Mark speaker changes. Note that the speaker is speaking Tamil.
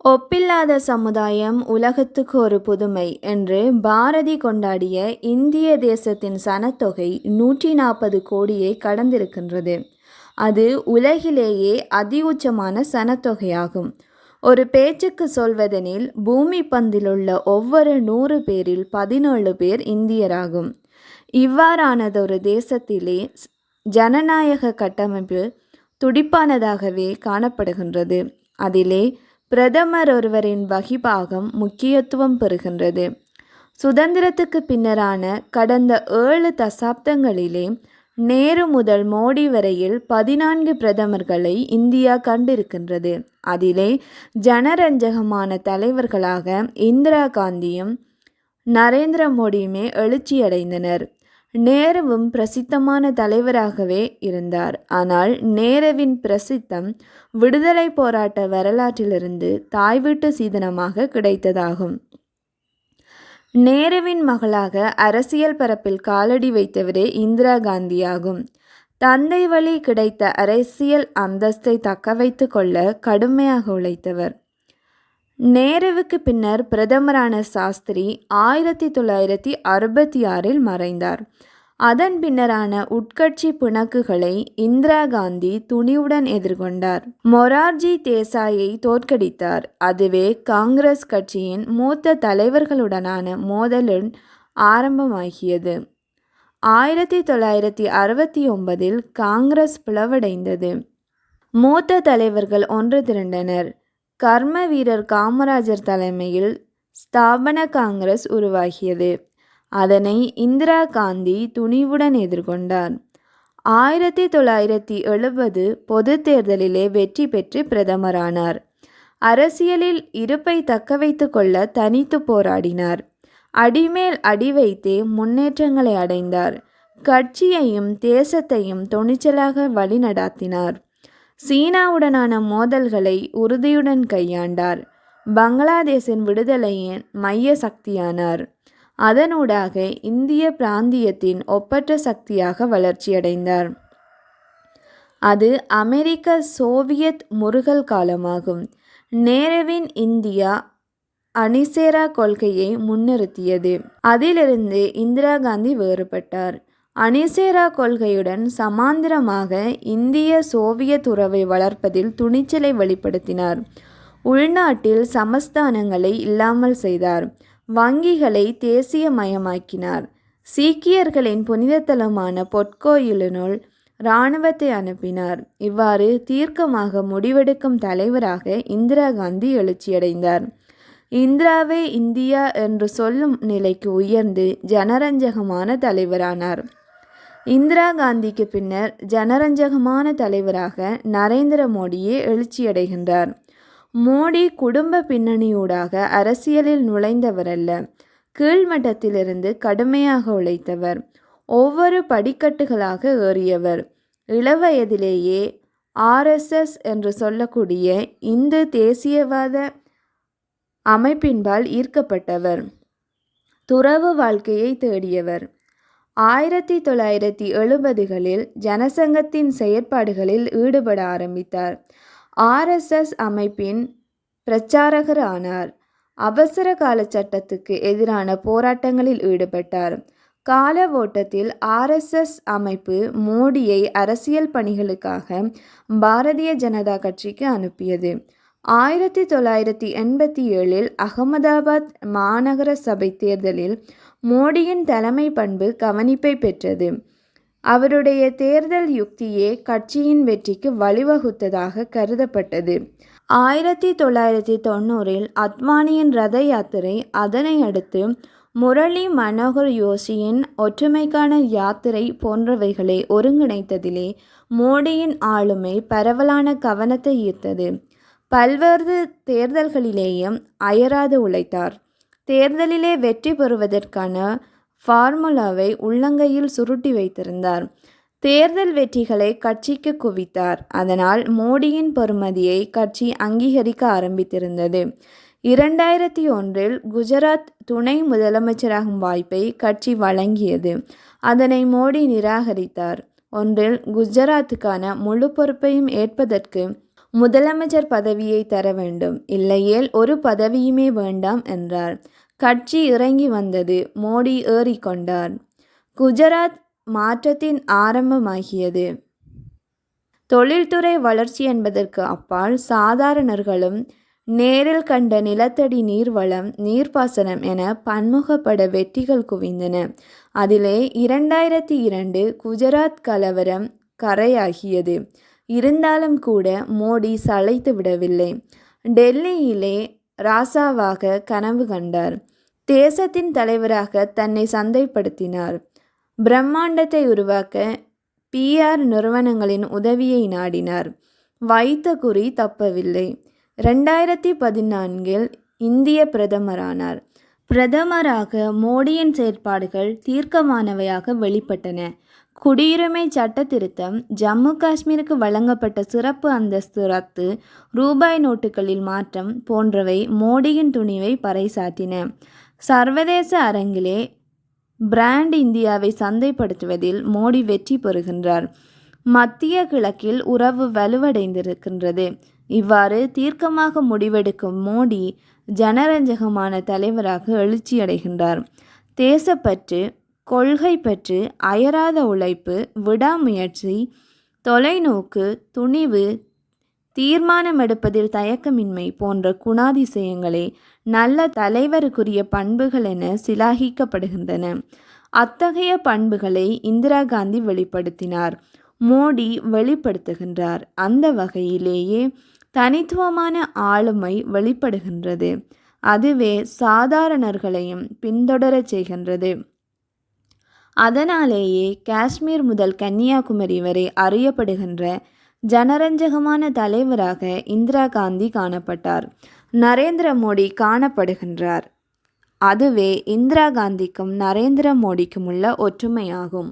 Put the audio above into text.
Speaker 1: ஒப்பில்லாத சமுதாயம் உலகத்துக்கு ஒரு புதுமை என்று பாரதி கொண்டாடிய இந்திய தேசத்தின் சனத்தொகை 140 கோடியை கடந்திருக்கின்றது. அது உலகிலேயே அதிஉச்சமான சனத்தொகையாகும். ஒரு பேச்சுக்கு சொல்வதெனில் பூமி பந்திலுள்ள ஒவ்வொரு 100 பேரில் 17 பேர் இந்தியராகும். இவ்வாறானதொரு தேசத்திலே ஜனநாயக கட்டமைப்பு துடிப்பானதாகவே காணப்படுகின்றது. அதிலே பிரதமர் ஒருவரின் வகிபாகம் முக்கியத்துவம் பெறுகின்றது. சுதந்திரத்துக்கு பின்னரான கடந்த 7 தசாப்தங்களிலே நேரு முதல் மோடி வரையில் 14 பிரதமர்களை இந்தியா கண்டிருக்கின்றது. அதிலே ஜனரஞ்சகமான தலைவர்களாக இந்திரா காந்தியும் நரேந்திர மோடியுமே எழுச்சியடைந்தனர். நேருவும் பிரசித்தமான தலைவராகவே இருந்தார். ஆனால் நேருவின் பிரசித்தம் விடுதலை போராட்ட வரலாற்றிலிருந்து தாய்வீட்டு சீதனமாக கிடைத்ததாகும். நேருவின் மகளாக அரசியல் பரப்பில் காலடி வைத்தவரே இந்திரா காந்தியாகும். தந்தை வழி கிடைத்த அரசியல் அந்தஸ்தை தக்க வைத்து கொள்ள கடுமையாக உழைத்தவர். நேருவுக்கு பின்னர் பிரதமரான சாஸ்திரி 1966 மறைந்தார். அதன் பின்னரான உட்கட்சி பிணக்குகளை இந்திரா காந்தி துணிவுடன் எதிர்கொண்டார். மொரார்ஜி தேசாயை தோற்கடித்தார். அதுவே காங்கிரஸ் கட்சியின் மூத்த தலைவர்களுடனான மோதலின் ஆரம்பமாகியது. 1969 காங்கிரஸ் பிளவடைந்தது. மூத்த தலைவர்கள் ஒன்று திரண்டனர். கர்ம வீரர் காமராஜர் தலைமையில் ஸ்தாபன காங்கிரஸ் உருவாகியது. அதனை இந்திரா காந்தி துணிவுடன் எதிர்கொண்டார். 1970 பொது தேர்தலிலே வெற்றி பெற்று பிரதமரானார். அரசியலில் இருப்பை தக்க வைத்து கொள்ள தனித்து போராடினார். அடிமேல் அடி வைத்தே முன்னேற்றங்களை அடைந்தார். கட்சியையும் தேசத்தையும் துணிச்சலாக வழிநடாத்தினார். சீனாவுடனான மோதல்களை உறுதியுடன் கையாண்டார். பங்களாதேஷின் விடுதலையின் மைய சக்தியானார். அதனூடாக இந்திய பிராந்தியத்தின் ஒப்பற்ற சக்தியாக வளர்ச்சியடைந்தார். அது அமெரிக்க சோவியத் முறுகல் காலமாகும். நேருவின் இந்தியா அணிசேரா கொள்கையை முன்னிறுத்தியது. அதிலிருந்து இந்திரா காந்தி வேறுபட்டார். அணிசேரா கொள்கையுடன் சமாந்திரமாக இந்திய சோவியத் உறவை வளர்ப்பதில் துணிச்சலை வெளிப்படுத்தினார். உள்நாட்டில் சமஸ்தானங்களை இல்லாமல் செய்தார். வங்கிகளை தேசியமயமாக்கினார். சீக்கியர்களின் புனிதத்தலமான பொற்கோயிலினுள் இராணுவத்தை அனுப்பினார். இவ்வாறு தீர்க்கமாக முடிவெடுக்கும் தலைவராக இந்திரா காந்தி எழுச்சியடைந்தார். இந்திராவே இந்தியா என்று சொல்லும் நிலைக்கு உயர்ந்து ஜனரஞ்சகமான தலைவரானார். இந்திரா காந்திக்கு பின்னர் ஜனரஞ்சகமான தலைவராக நரேந்திர மோடியே எழுச்சியடைகின்றார். மோடி குடும்ப பின்னணியூடாக அரசியலில் நுழைந்தவரல்ல. கீழ்மட்டத்திலிருந்து கடுமையாக உழைத்தவர். ஒவ்வொரு படிக்கட்டுகளாக ஏறியவர். இளவயதிலேயே RSS என்று சொல்லக்கூடிய இந்து தேசியவாத அமைப்பின்பால் ஈர்க்கப்பட்டவர். துறவு வாழ்க்கையை தேடியவர். 1970களில் ஜனசங்கத்தின் செயற்பாடுகளில் ஈடுபட ஆரம்பித்தார். RSS அமைப்பின் பிரச்சாரகர் ஆனார். அவசர கால சட்டத்துக்கு எதிரான போராட்டங்களில் ஈடுபட்டார். கால ஓட்டத்தில் RSS அமைப்பு மோடியை அரசியல் பணிகளுக்காக பாரதிய ஜனதா கட்சிக்கு அனுப்பியது. 1987 அகமதாபாத் மாநகர சபை தேர்தலில் மோடியின் தலைமை பண்பு கவனிப்பை பெற்றது. அவருடைய தேர்தல் யுக்தியே கட்சியின் வெற்றிக்கு வழிவகுத்ததாக கருதப்பட்டது. 1990 அத்வானியின் ரத யாத்திரை, அதனை அடுத்து முரளி மனோகர் ஜோஷியின் ஒற்றுமைக்கான யாத்திரை போன்றவைகளை ஒருங்கிணைத்ததிலே மோடியின் ஆளுமை பரவலான கவனத்தை ஈர்த்தது. பல்வேறு தேர்தல்களிலேயும் அயராது உழைத்தார். தேர்தலிலே வெற்றி பெறுவதற்கான ஃபார்முலாவை உள்ளங்கையில் சுருட்டி வைத்திருந்தார். தேர்தல் வெற்றிகளை கட்சிக்கு குவித்தார். அதனால் மோடியின் பெறுமதியை கட்சி அங்கீகரிக்க ஆரம்பித்திருந்தது. 2001 குஜராத் துணை முதலமைச்சராகும் வாய்ப்பை கட்சி வழங்கியது. அதனை மோடி நிராகரித்தார். குஜராத்துக்கான முழு பொறுப்பையும் ஏற்பதற்கு முதலமைச்சர் பதவியை தர வேண்டும், இல்லையேல் ஒரு பதவியுமே வேண்டாம் என்றார். கட்சி இறங்கி வந்தது. மோடி ஏறிக்கொண்டார். குஜராத் மாற்றத்தின் ஆரம்பமாகியது. தொழில்துறை வளர்ச்சி என்பதற்கு அப்பால் சாதாரணர்களும் நேரில் கண்ட நிலத்தடி நீர்வளம், நீர்ப்பாசனம் என பன்முகப்பட வெற்றிகள் குவிந்தன. அதிலே 2002 குஜராத் கலவரம் கரையாகியது. இருந்தாலும் கூட மோடி சளைத்து விடவில்லை. டெல்லியிலே ராசாவாக கனவு கண்டார். தேசத்தின் தலைவராக தன்னை சந்தைப்படுத்தினார். பிரம்மாண்டத்தை உருவாக்க PR நிறுவனங்களின் உதவியை நாடினார். வைத்த குறி தப்பவில்லை. 2014 இந்திய பிரதமரானார். பிரதமராக மோடியின் செயற்பாடுகள் தீர்க்கமானவையாக வெளிப்பட்டன. குடியுரிமை சட்ட திருத்தம், ஜம்மு காஷ்மீருக்கு வழங்கப்பட்ட சிறப்பு அந்தஸ்து ரத்து, ரூபாய் நோட்டுகளில் மாற்றம் போன்றவை மோடியின் துணிவை பறைசாற்றின. சர்வதேச அரங்கிலே பிராண்ட் இந்தியாவை சந்தைப்படுத்துவதில் மோடி வெற்றி பெறுகின்றார். மத்திய கிழக்கில் உறவு வலுவடைந்திருக்கின்றது. இவ்வாறு தீர்க்கமாக முடிவெடுக்கும் மோடி ஜனரஞ்சகமான தலைவராக எழுச்சியடைகின்றார். தேசப்பற்று, கொள்கை பற்று, அயராத உழைப்பு, விடாமுயற்சி, தொலைநோக்கு, துணிவு, தீர்மானம் எடுப்பதில் தயக்கமின்மை போன்ற குணாதிசயங்களே நல்ல தலைவருக்குரிய பண்புகள் என சிலாகிக்கப்படுகின்றன. அத்தகைய பண்புகளை இந்திரா காந்தி வெளிப்படுத்தினார். மோடி வெளிப்படுத்துகின்றார். அந்த வகையிலேயே தனித்துவமான ஆளுமை வெளிப்படுகின்றது. அதுவே சாதாரணர்களையும் பின்தொடரச் செய்கின்றது. அதனாலேயே காஷ்மீர் முதல் கன்னியாகுமரி வரை அறியப்படுகின்ற ஜனரஞ்சகமான தலைவராக இந்திரா காந்தி காணப்பட்டார். நரேந்திர மோடி காணப்படுகின்றார். அதுவே இந்திரா காந்திக்கும் நரேந்திர மோடிக்கும் உள்ள ஒற்றுமையாகும்.